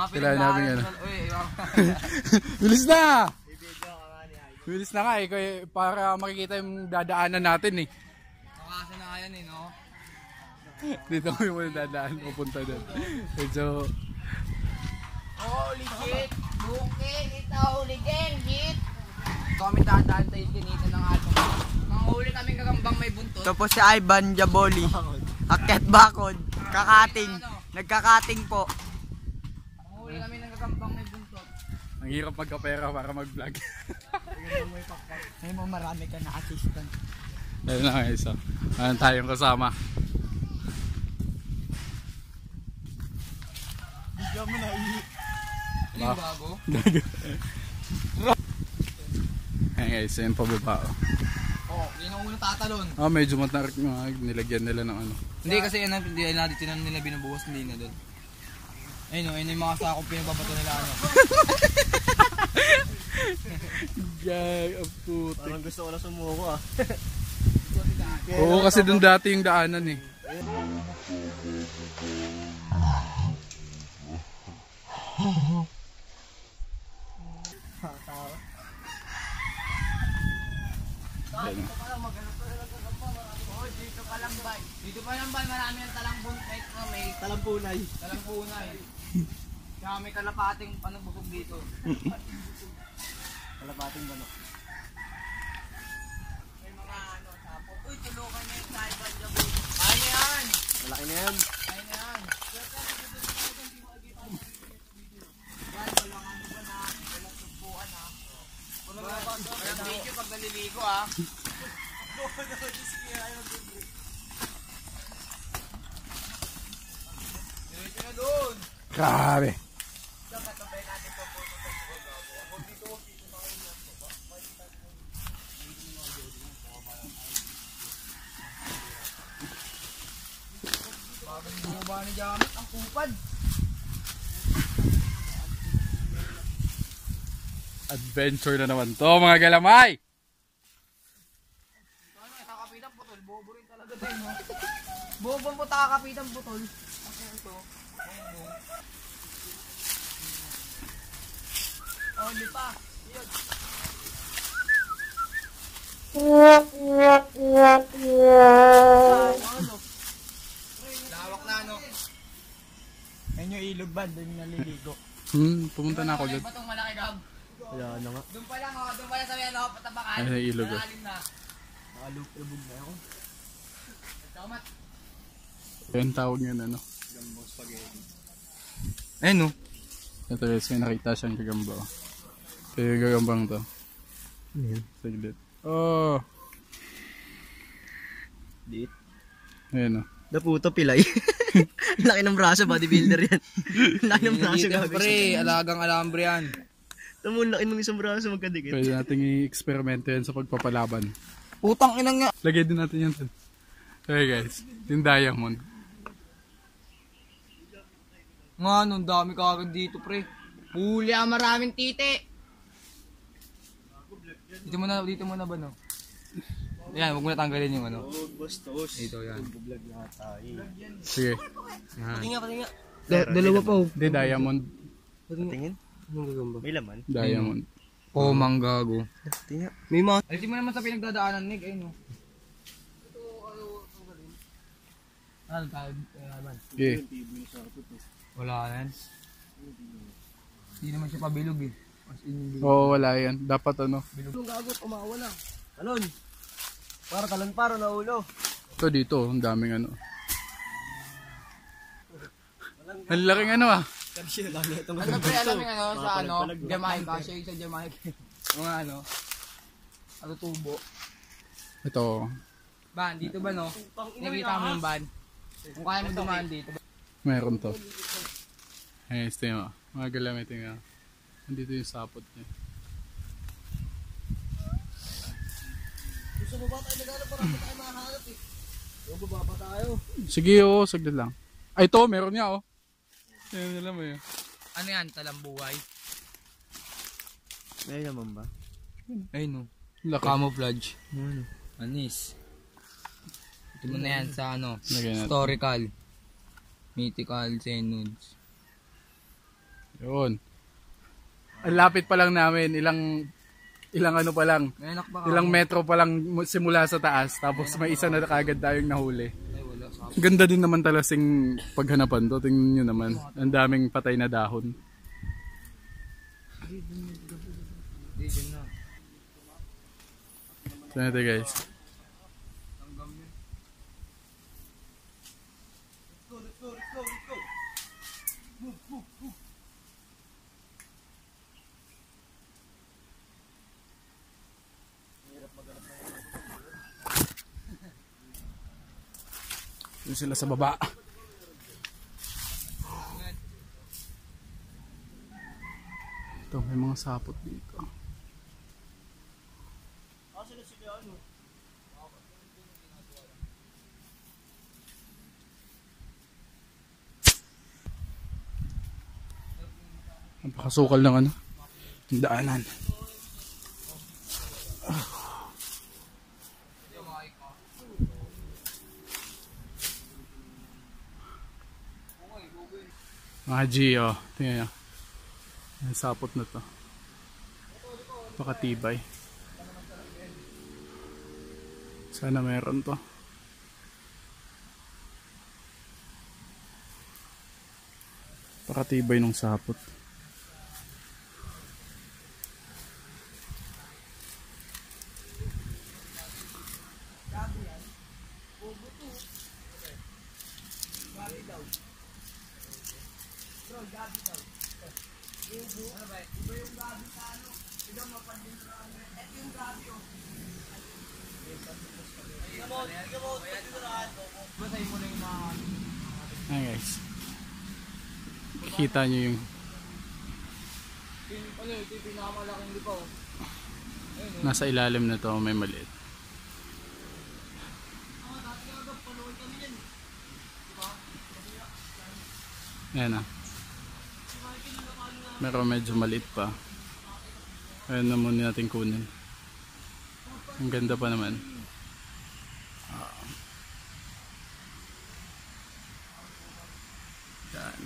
Kailangan namin yan. Bilis na! Bilis na nga eh, para makikita yung dadaanan natin eh. Nakasa na yan eh, no? Dito kami muna dadaan, pupunta doon. So, oh, legit! Booking! Ito, legit! Kami dadaan tayo kinita ng ato. Manghuli kaming gagambang may buntot. Ito po si Ivan Jaboli. Akyat bakod. Kakating. Nagkakating po. Manghuli kami ng gagambang may buntot. ang hirap magkapera para mag-vlog. Ay mo marami ka na assistant. Ayun na guys, so. Ayun tayong kasama. Bigyan mo na Ano yung bago? Ayun guys, ayun pababa. Oh, yun ang unang tatalon. Ah, medyo matarik nilagyan nila ng ano. Hindi kasi yan, hindi na dito nila binubuhos, hindi na doon. Ayun o, ayun yung mga sakong pinababato nila ano. Gag, ang puti. Parang gusto ko na sumuko ah. Oo, kasi dun dati yung daanan eh. Dito pa lang ba, marami ng talangbon, may Talampunay. talangpunay. Kaya may kalapating panubusog dito. Kalapating gano. May mga ano, sapo. Uy, tulukan niya yung Ivan Jaboli. Ayun na yan! Malaki na yan. Ayun na yan! Yan, walang ano ba na, walang subuan ha. Walang video pag naliligo ha. Diretso na doon! Grabe. Bagong bumaba ni Jamet, ang kupad. Adventure na naman to mga galamay. Ano, kakapitang putol, bobo rin talaga din no? Bobo mo kakapitang putol. Ano ito? Oh, di pa. Yun. Ano? Lawak na no? Ayun yung ilog ba? Doon yung naliligo. Pumunta na ako dyan. Batong malaki gab. Kaya ano nga. Doon pa lang oh, doon pa lang sa ano, patabakan. Ay, ilog, oh. Malalim na. Nakalubog na ako. Kamat. Ayun tawag yun ano. Gambang spaghetti. Ayun no. Ito guys, may nakita siyang gagamba. Ito yung gagambang to. Saglit. Oh! Diit. Ayun o. Naputo pilay. Laki ng braso, bodybuilder yan. Laki ng braso gabi. Pre, alagang alambre yan. Tamo, laki ng isang braso magkadikit. Pwede natin i-experimento yan sa pagpapalaban. Putang inang nga. Lagay din natin yan. Okay guys, yung diamond. Nga, nung dami kagad dito, pre. Huli ang maraming titi. Dito mo na ba, no? Yan, huwag mo na tanggalin yung ano. Bastos. Dito, yan. Vlog na tayo. Sige. Patinga. Dalawa pa, oh. Hindi, diamond. Patingin? Anong gagamba? May laman? Diamond. Oh, manggago. Patinga. May mga... Alisin mo naman sa pinagdadaanan, Nick. Ayun, no? Ano tayo? Okay. Wala na yan. Hindi naman siya pabilog eh. As in, Oo, wala yan. Dapat ano. Anong gagot? Umawa na. Talon. Para talon paro na ulo. Ito dito, ang daming ano. Ang laking ano ah. ano pre, alam yung ano, sa ano, Jamaica, siya yung sa Jamaica. Mga ano, ano tubo. Ito, Ban, dito ba no? Nakikita mo yung ban? Kung kaya mo dumaan dito. meron to. Ayun, ito yung mga galamitin nga. Nandito yung sapot niya. Gusto mo ba tayo naghanap para tayo makahanap eh? Yung baba pa tayo. Sige, oo, saglit lang. Ay, ito, meron niya oh. Ayun nila mo yun. Ano yan, talambuhay? May naman ba? Ayun no. Laki. Camouflage. Anis. Ito mo na yan sa ano, Lagyan natin. historical. Mythical Xenods. Yun. Ang lapit pa lang namin, ilang ano pa lang, May anak ba ka? ilang metro pa lang simula sa taas, tapos may isa na kagad tayong nahuli. Ay, wala. Ganda din naman talasing paghanapan to, tingnan nyo naman. Ang daming patay na dahon. Hindi, dyan na. So natin guys. Doon sila sa baba. Ito, may mga sapot dito. Napakasukal ng ano, yung daanan. Mga G, oh. Tingnan nyo. Ang sapot na to. Pakatibay. Sana meron to. Pakatibay ng sapot. Ayan guys. Kita nyo yung nasa ilalim na to, may maliit. Ayan na. Meron medyo maliit pa. Ayan na muna natin kunin. Ang ganda pa naman. Yan.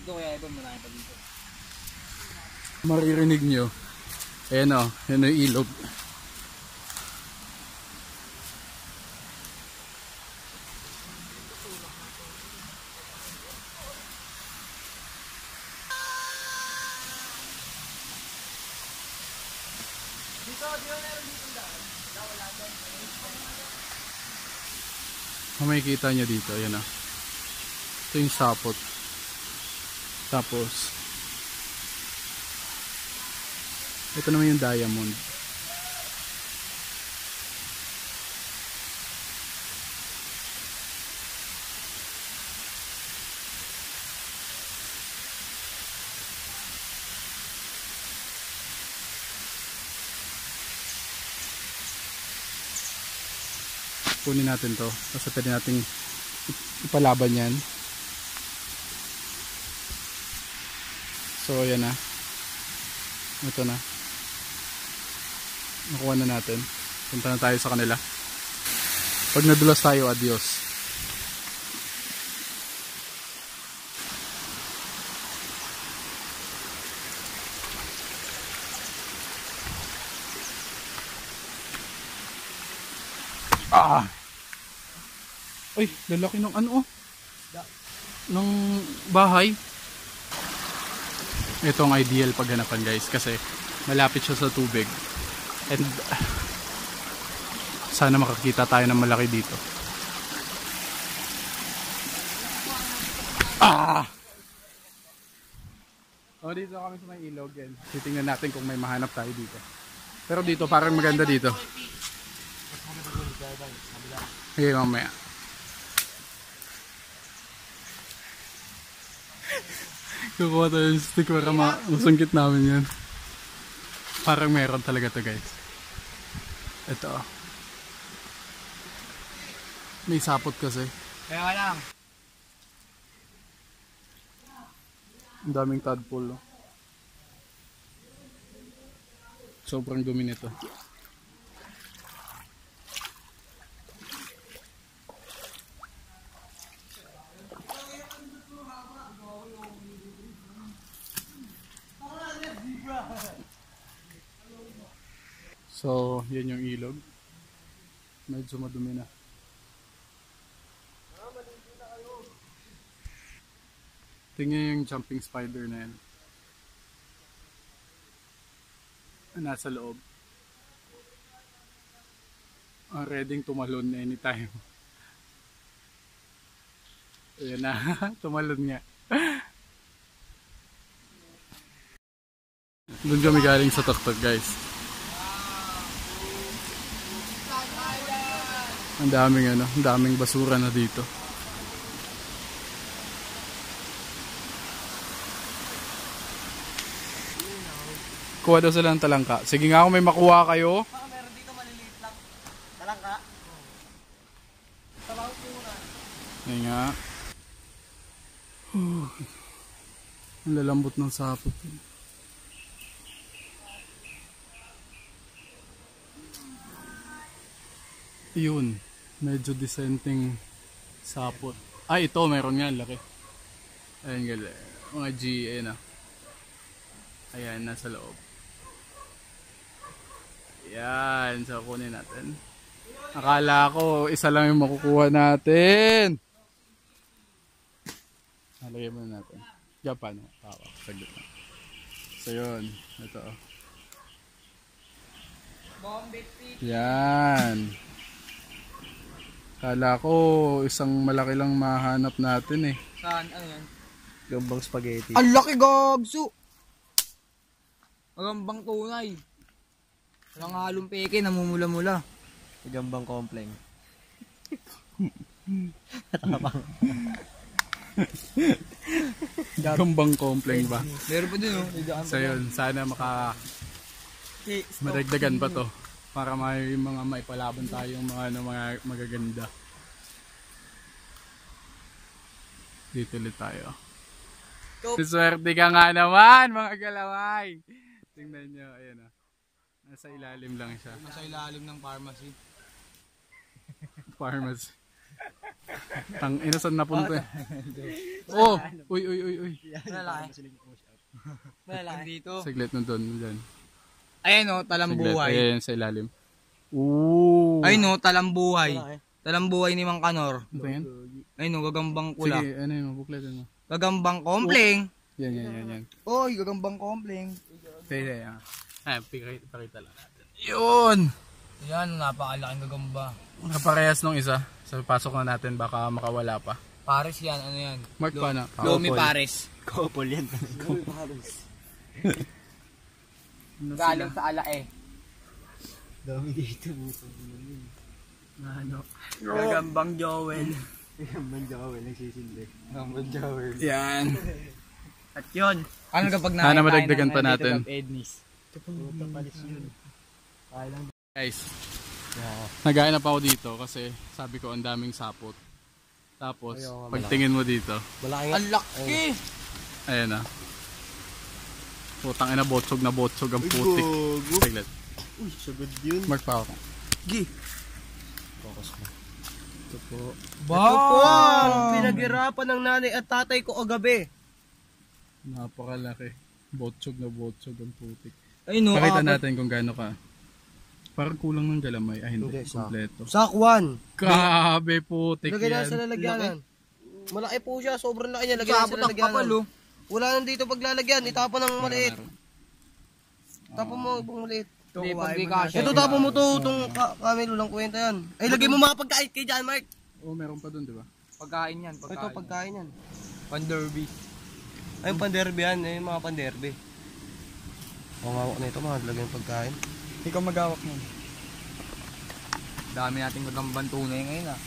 Ito kaya iba malaki pa dito. Maririnig nyo. Ayan o, yan yung ilog. Kung makikita nyo dito, ayan o. Ito yung sapot. Tapos ito naman yung diamond. Kunin natin to kasi pwede natin ipalaban yan. So ayan na. Ito na. Nakuha na natin. Punta na tayo sa kanila. Pag nadulas tayo, adios. Ah! Uy, lalaki ng ano oh. Ng bahay. Ito ang ideal paghanapan guys kasi malapit siya sa tubig. And sana makakita tayo ng malaki dito. Ah! O dito kami sa may ilog yan. Titingnan natin kung may mahanap tayo dito. Pero dito parang maganda dito. Okay, mamaya. Kukuha tayo yung stick para masungkit namin yan. Parang meron talaga to guys. Ito. May sapot kasi. Kaya lang. Ang daming tadpole. Oh. sobrang dumi nito. So, yan yung ilog. Medyo madumi na. Tingnan yung jumping spider na yan. Nasa loob. Ready tumalon anytime. Ayan na, tumalon nga. Doon kami galing sa tuktok, guys. Ang daming basura na dito. Kuha daw sila ng talangka. Sige nga kung may makuha kayo. Baka meron dito maliliit lang. Talangka. Sabaw po na. Ayun nga. Ang lalambot ng sapot. Yun. Medyo dissenting sapot. Ay, ito. Meron nga. Laki. Ayun gali. Mga GA na. Ayan, nasa loob. Ayan. So, kunin natin. Akala ko, isa lang yung makukuha natin. Nalagay muna natin. Japan. Saglit na. So, yun. Ito. Yan. Akala ko, isang malaki lang mahanap natin eh. Saan? Ano yan? Gambang spaghetti. Ang laki gagso! Magambang tunay. Walang halong peke, namumula-mula. Gambang kompleng. Gambang complain ba? Meron pa din oh. So yun, sana madagdagan pa to. Para may mga maipalaban tayong mga magaganda. Dito ulit tayo. Swerte ka nga naman mga galaway. Tingnan nyo, ayan o. Nasa ilalim lang siya. Nasa ilalim ng pharmacy. Pharmacy. Tang inasan na punto eh. Oh! Uy. Malalaki. Malalaki dito. Saglit na doon. Dyan. Ayan o, talambuhay. Ayan sa ilalim. Ooh! Ayun o, talambuhay. Talambuhay ni Mang Kanor. Ito yan? Ayun o, gagambang pula. Sige, ano yun? Buklet mo. Gagambang kompleng. Yan. Oy, gagambang kompleng. Sige, yan. Pakita lang natin. Yun! Yan, napakalaking gagamba. Naparehas nung isa. So, pasok na natin. Baka makawala pa. Pares yan, ano yan? Mark pa na. Lomi Pares. Couple yan. Lomi Pares. Galing sa alae. Dami dito. Ano? Gagambang Joel. Gagambang Joel. Nagsisindi. Gagambang Joel. Yan. At yun. Ano kapag Sana madagdagan pa natin. Ednis? Puta palis yun. Guys, naghahanap ako dito kasi sabi ko ang daming sapot. Tapos, pagtingin mo dito, Ang laki! ayan na. Putang ina, botsog na botsog ang putik. Saglit. Uy, sagad yun. Mark pa ako. Gi! Focus mo. Ito po. Wow! Pinaghirapan ng nanay at tatay ko agabi. Napakalaki. Botsog na botsog ang putik. Ay no, Pakita natin kung gaano ka. Parang kulang ng galamay. Ay, hindi. Kompleto. Sakwan. Grabe putik Lagay na sa yan. lalagyanan. Malaki po siya. Sobrang laki niya. Lagay na sa lalagyanan. Wala nang dito paglalagyan. Itapon ng maliit. Tapon mo ibang maliit. Hindi, pag di kasya. Ito tapon mo to. Itong kamelo lang kwenta yan. Ay, lagay mo mga pagkain kay John Mark. Oh, meron pa dun, di ba? Pagkain yan, pagkain. Ito pagkain yan. Pan-derby. Ay, yung panderby yan. Ay, yung mga panderby. Mangawak na ito. Mga lagay ng pagkain. Ikaw magawak mo. Dami nating gagambang tunay ngayon ah.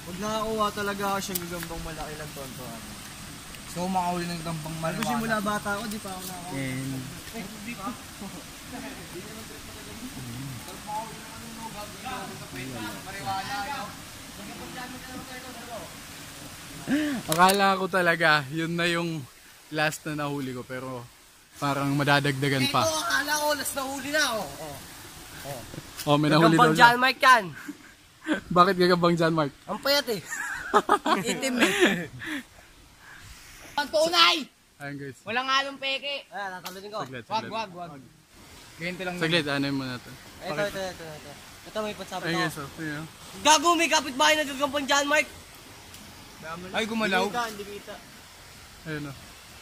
Pag nakakuha talaga ako siyang gagambang malaki lang tontoan. So makahuli ng gambang Kasi maliwanag. mula bata ako, di pa ako nakakuha. Akala ko talaga, yun na yung last na nahuli ko. Pero Parang madadagdagan pa. Ito, akala ko, last na huli na. Oh, may nahuli daw Gagambang siya. John Mark yan. Bakit gagambang John Mark? Ang payat eh. Itim eh. Ang tunay! Ayun guys. Walang halong peke. Tatalunin ko. Saglit, Wag, saglit. wag, wag. Ganito lang. Saglit, ano mo na to? Ito. Ito may pansabot Ayun ako. guys, oh. Ayun, oh. Gago, may kapitbahay na gagambang John Mark. Ay, gumalaw. Hindi kita. Ayun, oh.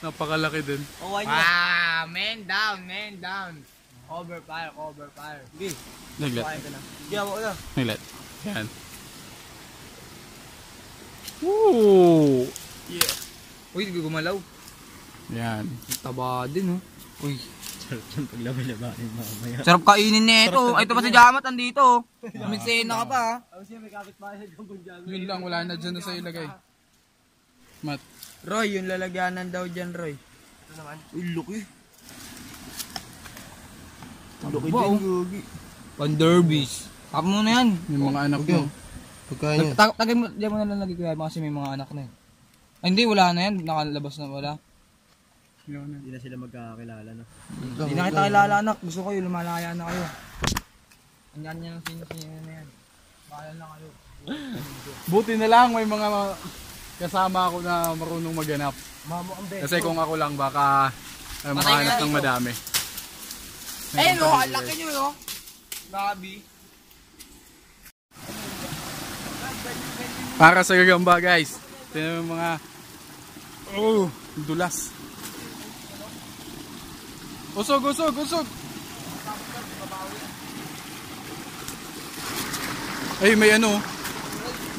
Napakalaki din. Awain niya. Ah, man down, man down. Cover fire, cover fire. Sige, Saglit. kuhain ka na. Hindi ako na. Saglit. Yan. Woo! Yeah. Uy, gumalaw. Yan. Taba din, oh. Uy. Paglabay-labahin mamaya. Sarap kainin nito. Ay, ito pa si Jamat, andito. Minsena ka pa, ha? Ako siya may kapitbahay na gagambang John Mark. Yun lang, wala na dyan sa ilagay. Mat. Roy, yung lalagyanan daw dyan, Roy. Ito naman. Uy, laki. Laki Ba, din, oh. Gogi. Panderbis. Tap mo na yan. Yung mga anak mo. Pagkain yan. Tagay mo, diyan mo na lang lagi kuya kasi may mga anak na eh. Ay, hindi, wala na yan. Nakalabas na wala. Yun, yun. Hindi na sila magkakakilala, no? Hindi na kita kilala, anak. Gusto kayo, lumalaya na kayo. Andyan niya ng sino-sino na yan. Bahala na kayo. Buti na lang may mga kasama ako na marunong maghanap. Mamo ang best. Kasi kung ako lang baka makahanap ng madami. Eh, no, ang laki nyo, no? Grabe. Para sa gagamba guys. Tingnan mo mga dulas. Usog, usog, usog. Ay, may ano.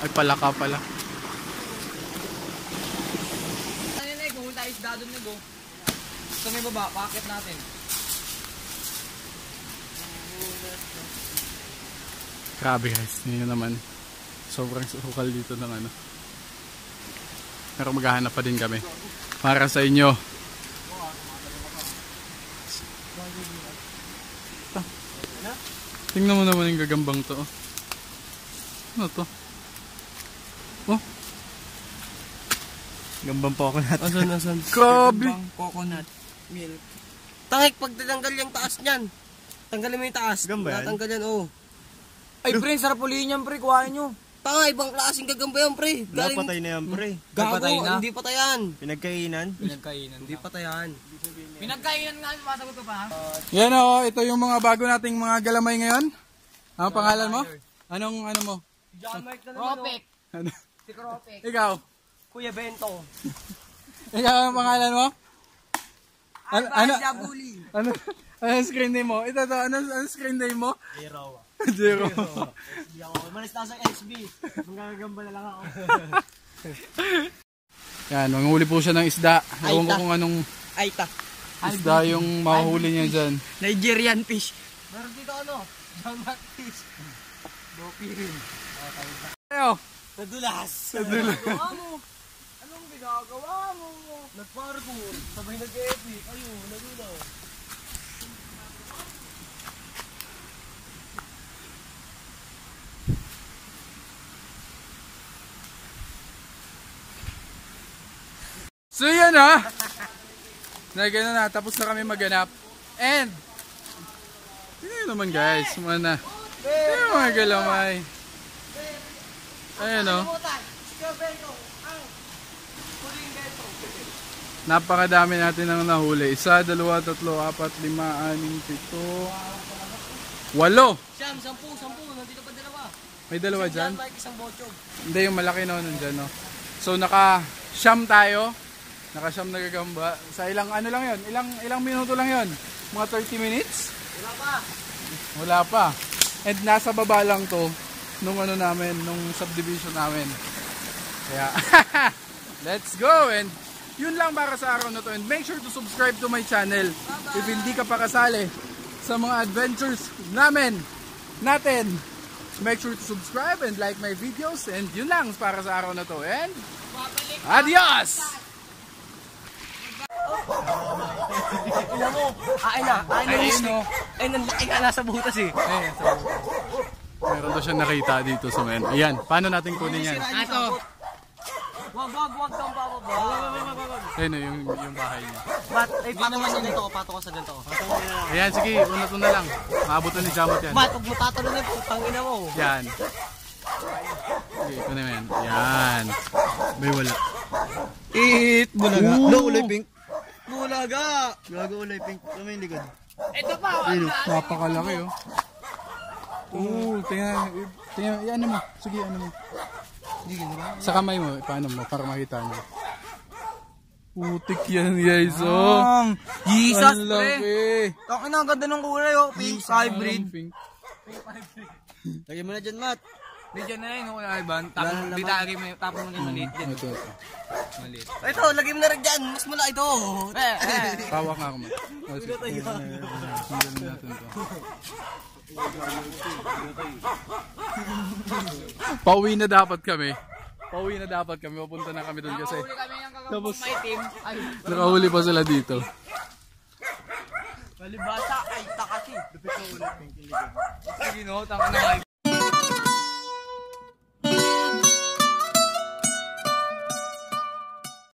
Ay, palaka pala. Ano yun eh, kung tayo isda doon nego. Sa may baba, packet natin. Grabe guys. Yun naman. Sobrang sukal dito ng ano. Pero maghahanap pa din kami. Para sa inyo. Tingnan mo naman yung gagambang to. Oh. Ano to? Oh, Gambang coconut. Asan? grabe! Coconut milk. Tangik, pag tatanggal yung taas niyan. Tanggalin mo yung taas. Gamba yan? Natanggal yan, oh. Ay, pre, sarap ulihin yan, pre. Kuhain nyo. Tanga, ibang klaseng gagamba yan, pre. Napatay na yan, pre. Gago, Patay na? hindi pa tayan. Pinagkainan. Pinagkainan. Hindi pa tayan. Pinagkainan nga, masagot ko pa, ha? Yan o, ito yung mga bago nating mga galamay ngayon. Ano pangalan mo? Anong ano mo? John Mark na naman, oh. Ropek. Ano? Si Ropek. Ikaw? Kuya Bento. Ikaw ang pangalan mo? Ano? Ano? Jabuli. Ano? Ano screen name mo? Ito to, ano screen name mo? Zero. Zero. Hindi ako. Malis na sa SB. Magagamba na lang ako. Yan, manghuli po siya ng isda. Ewan ko Aita. kung anong Aita. isda yung mahuli niya dyan. Nigerian fish. Meron dito ano? John Mark fish. Dopi rin. Ayo! Nadulas. Nadulas. Nagagawa mo. Anong ginagawa mo? Nagparkour. Sabay nag-epic. Ayun, nadulas. So yan ha. Nagano na, tapos na kami maghanap. And tingnan naman guys, mana. Tingnan mga galamay. Ayan o. Napakadami natin ang nahuli. 1, 2, 3, 4, 5, 6, 7, 8. 8. Siyam, 10. Nandito pa dalawa. May dalawa dyan. John Mark, isang bochog. Hindi, yung malaki no, nandyan no. So naka-siyam tayo. Naka-siyam na gagamba. Sa ilang ano lang yon? Ilang minuto lang yon? Mga 30 minutes? Wala pa. Wala pa. And nasa baba lang to nung ano namin, nung subdivision namin. Kaya let's go, and yun lang para sa araw na to, and make sure to subscribe to my channel if hindi ka pa kasali sa mga adventures natin. Make sure to subscribe and like my videos, and yun lang para sa araw na to, and adios! Ina mo. Ay na. Ayun no. Ay, nanlaki ka nasa butas eh. Meron daw siya nakita dito sa men. Ayan, paano natin kunin yan? Ato. Wag kang bababa. Ayun no, yung bahay niya. pato ka sa ganito ko, pato ka sa ganito ko. Ayan, sige, una to na lang. Maabot na ni Jamot yan. Bat, huwag mo tatalon na yung putang ina mo. Yan. Sige, ito na yan. Yan. May wala. Bulaga. No, ulay pink. Bulaga! Gago ulay pink. Ito may likod. Ito pa, Napakalaki oh. Tingnan, ano mo. Sige, ano mo. Sa kamay mo, paano mo, para makita nyo. Putik yan guys oh. Jesus, Ang laki. Taki na, ang ganda ng kulay oh. Pink hybrid. Pink. Lagyan mo na dyan, Matt. Di dyan na yun, kung naiban. Tapon mo na yung maliit dyan. Ito. Maliit. Ito, lagay mo na rin dyan. Mas mula ito. Pawak nga ako man. Pauwi na dapat kami. Papunta na kami doon kasi. Nakahuli kami ng Tapos- kagambang maitim. Ay, Nakahuli pa sila dito. Palibasa, ay takasi. sige no, tanga na.